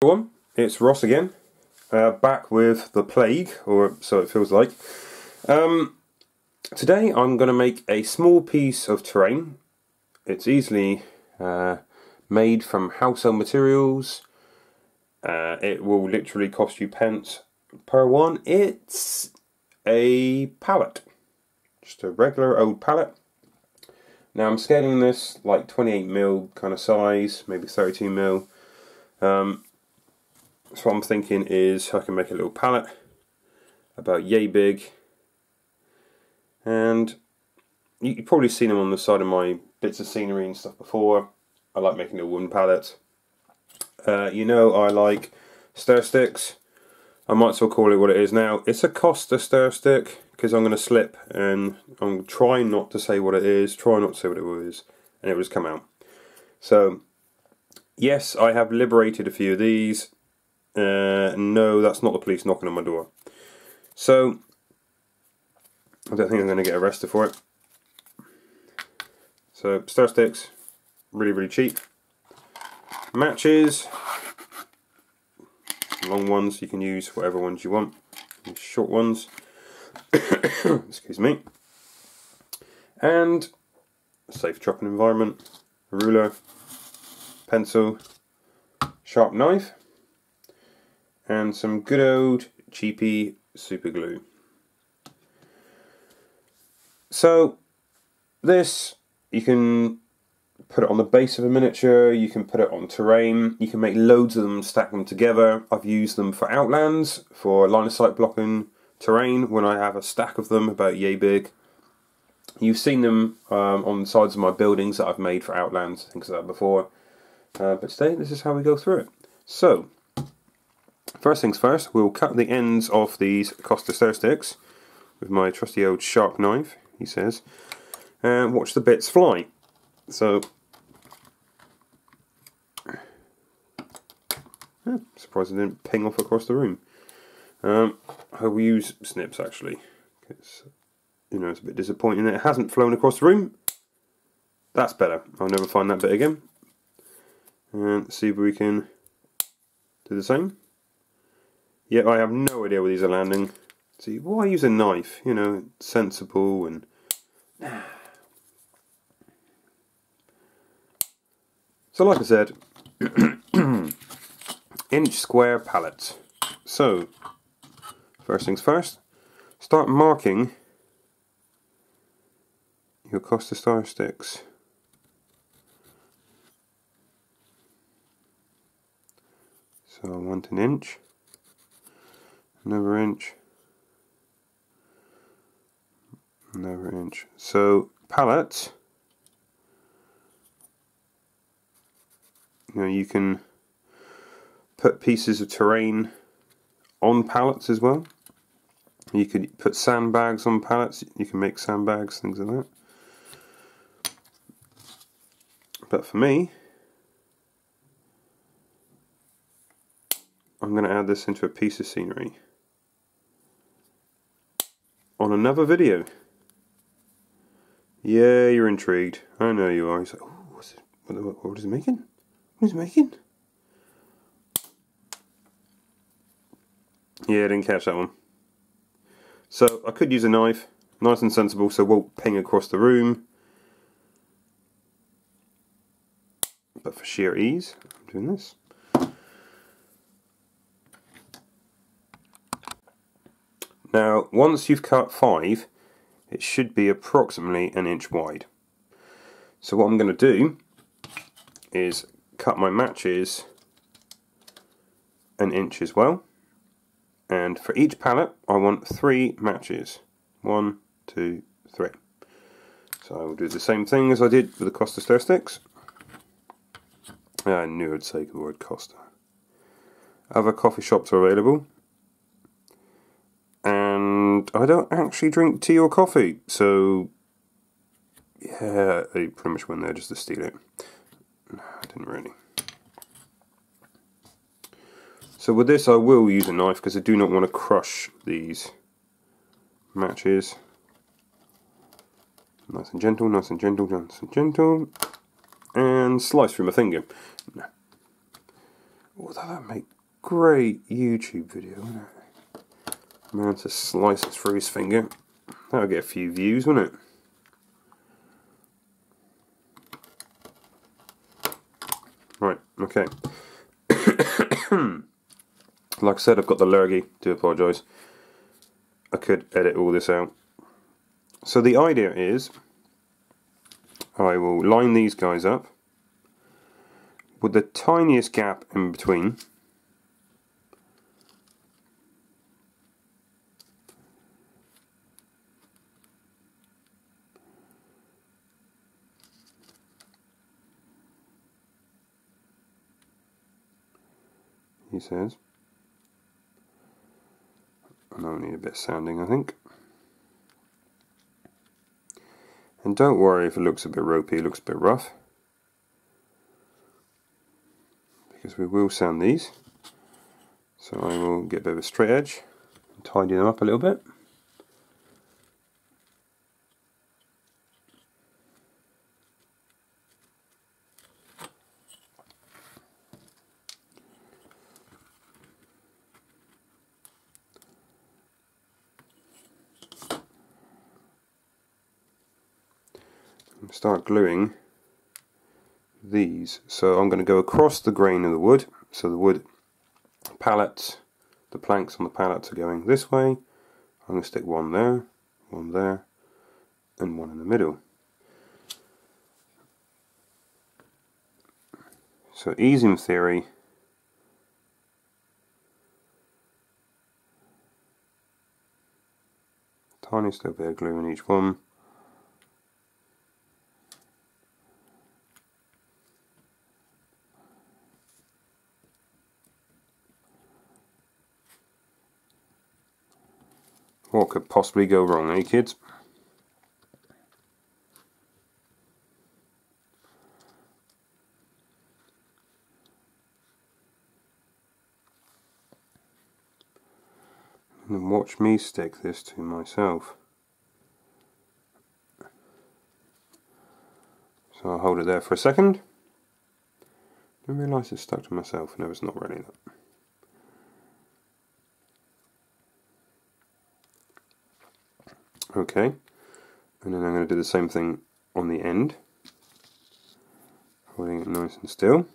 Everyone, it's Ross again, back with the plague, or so it feels like. Today I'm going to make a small piece of terrain. It's easily made from household materials. It will literally cost you pence per one. It's a pallet, just a regular old pallet. Now I'm scaling this like 28mm kind of size, maybe 32mm. So what I'm thinking is I can make a little pallet about yay big, and you've probably seen them on the side of my bits of scenery and stuff before. I like making little wooden pallets. You know I like stir sticks. I might as well call it what it is now. It's a Costa stir stick, because I'm going to slip and I'm trying not to say what it is, try not to say what it was, and it will just come out. So yes, I have liberated a few of these. No, that's not the police knocking on my door. So I don't think I'm going to get arrested for it. So stir sticks, really cheap. Matches, long ones, you can use whatever ones you want. These short ones, excuse me. And a safe chopping environment, a ruler, pencil, sharp knife, and some good old cheapy super glue. So this, you can put it on the base of a miniature, you can put it on terrain, you can make loads of them, stack them together. I've used them for outlands, for line of sight blocking terrain, when I have a stack of them about yay big. You've seen them on the sides of my buildings that I've made for outlands, things like that before. But today, this is how we go through it. So first things first, we'll cut the ends off these Costa stir sticks with my trusty old sharp knife, he says, and watch the bits fly. So, surprised it didn't ping off across the room. I will use snips actually, because you know it's a bit disappointing that it hasn't flown across the room. That's better. I'll never find that bit again. And see if we can do the same. Yeah, I have no idea where these are landing. See, why use a knife? You know, it's sensible and. So, like I said, inch square pallets. So, first things first, start marking your Costa star sticks. So I want an inch, another inch, another inch. So pallets, you know, you can put pieces of terrain on pallets as well. You could put sandbags on pallets, you can make sandbags, things like that. But for me, I'm going to add this into a piece of scenery on another video. Yeah, you're intrigued. I know you are. He's like, oh, what is he making? What is he making? Yeah, I didn't catch that one. So I could use a knife, nice and sensible, so it won't ping across the room. But for sheer ease, I'm doing this. Now, once you've cut 5, it should be approximately an inch wide. So what I'm going to do is cut my matches an inch as well. And for each pallet, I want 3 matches. 1, 2, 3. So I will do the same thing as I did with the Costa stir sticks. I knew I'd say the word Costa. Other coffee shops are available. And I don't actually drink tea or coffee, so yeah, I pretty much went there just to steal it. No, I didn't really. So with this I will use a knife because I do not want to crush these matches. Nice and gentle, nice and gentle, nice and gentle. And slice through my finger. No. Oh, that'd make great YouTube video, wouldn't it? Man, to slice it through his finger. That would get a few views, wouldn't it? Right, okay. Like I said, I've got the lurgy, do apologise. I could edit all this out. So the idea is, I will line these guys up with the tiniest gap in between. He says. And I'll need a bit of sanding, I think. And don't worry if it looks a bit ropey, it looks a bit rough, because we will sand these. So I will get a bit of a straight edge and tidy them up a little bit. Start gluing these. So I'm going to go across the grain of the wood. So the wood pallets, the planks on the pallets are going this way. I'm going to stick one there, and one in the middle. So easy in theory. Tiniest little bit of glue in each one. What could possibly go wrong, eh, kids? And watch me stick this to myself. So I'll hold it there for a second. I realise it's stuck to myself. No, it's not really that. Okay, and then I'm going to do the same thing on the end, holding it nice and still.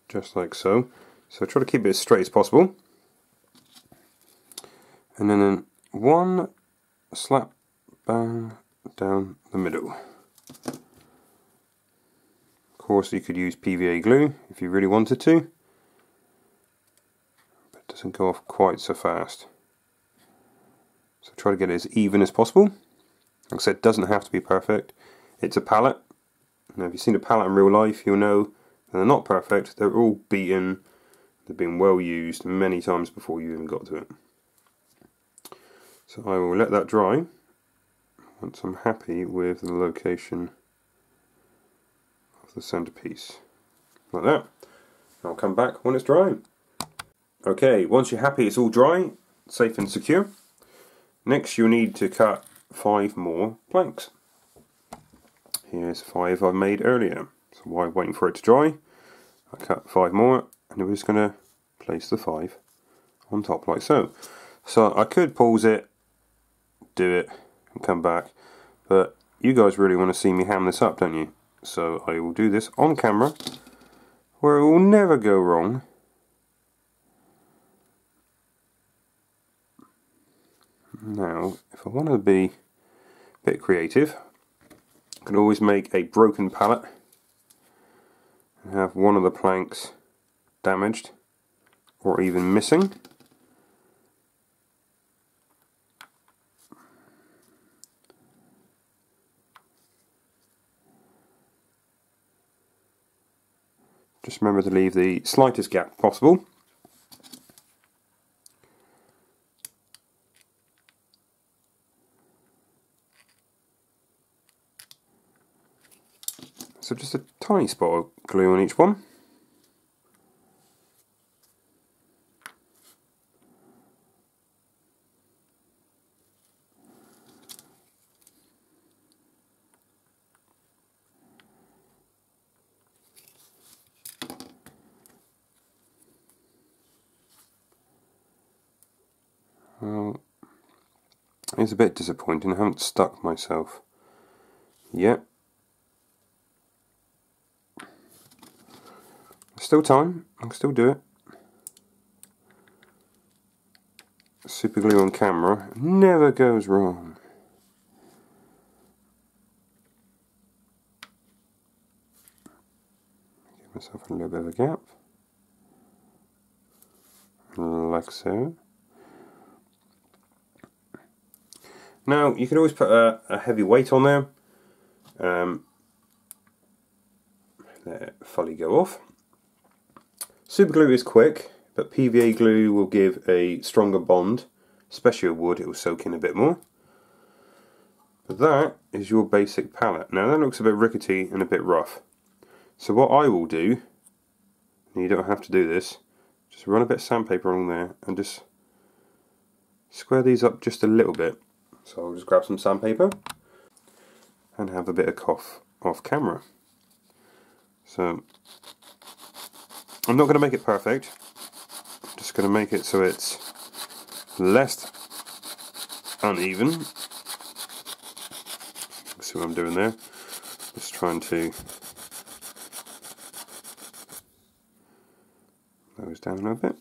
Just like so. So try to keep it as straight as possible. And then one slap bang down the middle. Of course you could use PVA glue if you really wanted to, but it doesn't go off quite so fast. So try to get it as even as possible. Like I said, it doesn't have to be perfect. It's a pallet. Now if you've seen a pallet in real life, you'll know they're not perfect. They're all beaten. They've been well used many times before you even got to it. So I will let that dry once I'm happy with the location of the centerpiece. Like that. I'll come back when it's dry. Okay, once you're happy it's all dry, safe and secure, next you'll need to cut 5 more planks. Here's 5 I made earlier. So while I'm waiting for it to dry, I cut 5 more, and we're just going to place the 5 on top like so. So I could pause it, do it, and come back, but you guys really want to see me ham this up, don't you? So I will do this on camera, where it will never go wrong. Now, if I want to be a bit creative, I can always make a broken pallet and have one of the planks damaged or even missing. Just remember to leave the slightest gap possible. tiny spot of glue on each one. Well, it's a bit disappointing. I haven't stuck myself yet. Still time, I can still do it. Super glue on camera never goes wrong. Give myself a little bit of a gap, like so. Now you can always put a heavy weight on there. Let it fully go off. Super glue is quick, but PVA glue will give a stronger bond, especially with wood. It will soak in a bit more. But that is your basic palette. Now that looks a bit rickety and a bit rough. So what I will do, and you don't have to do this, just run a bit of sandpaper along there and just square these up just a little bit. So I'll just grab some sandpaper and have a bit of cough off camera. So I'm not going to make it perfect, I'm just going to make it so it's less uneven. See what I'm doing there? Just trying to those down a little bit.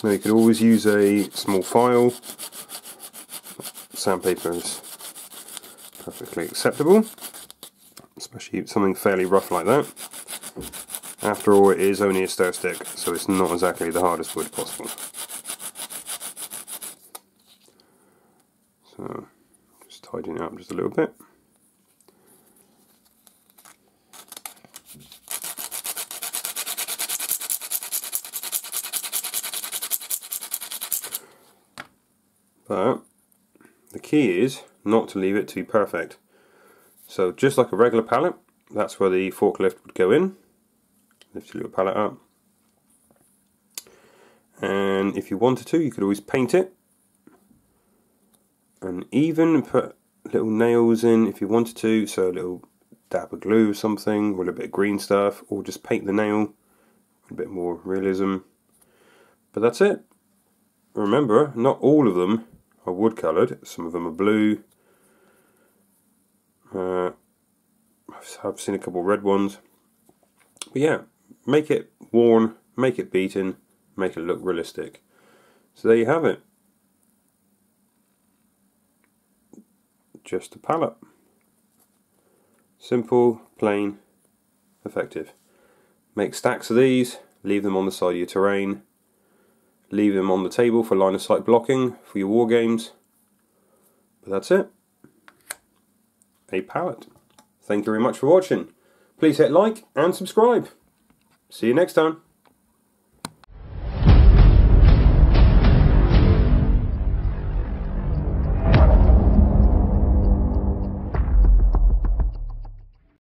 Now you could always use a small file. Sandpaper is perfectly acceptable, especially something fairly rough like that. After all, it is only a stir stick, so it's not exactly the hardest wood possible. So, just tidying it up just a little bit. But the key is not to leave it too perfect. So just like a regular pallet, that's where the forklift would go in. Lift your little pallet up. And if you wanted to, you could always paint it. And even put little nails in if you wanted to, so a little dab of glue or something, or a little bit of green stuff, or just paint the nail, a bit more realism. But that's it. Remember, not all of them are wood coloured, some of them are blue. I've seen a couple of red ones. But yeah, make it worn, make it beaten, make it look realistic. So there you have it. Just a pallet. Simple, plain, effective. Make stacks of these, leave them on the side of your terrain. Leave them on the table for line of sight blocking for your war games. But that's it. A pallet. Thank you very much for watching. Please hit like and subscribe. See you next time.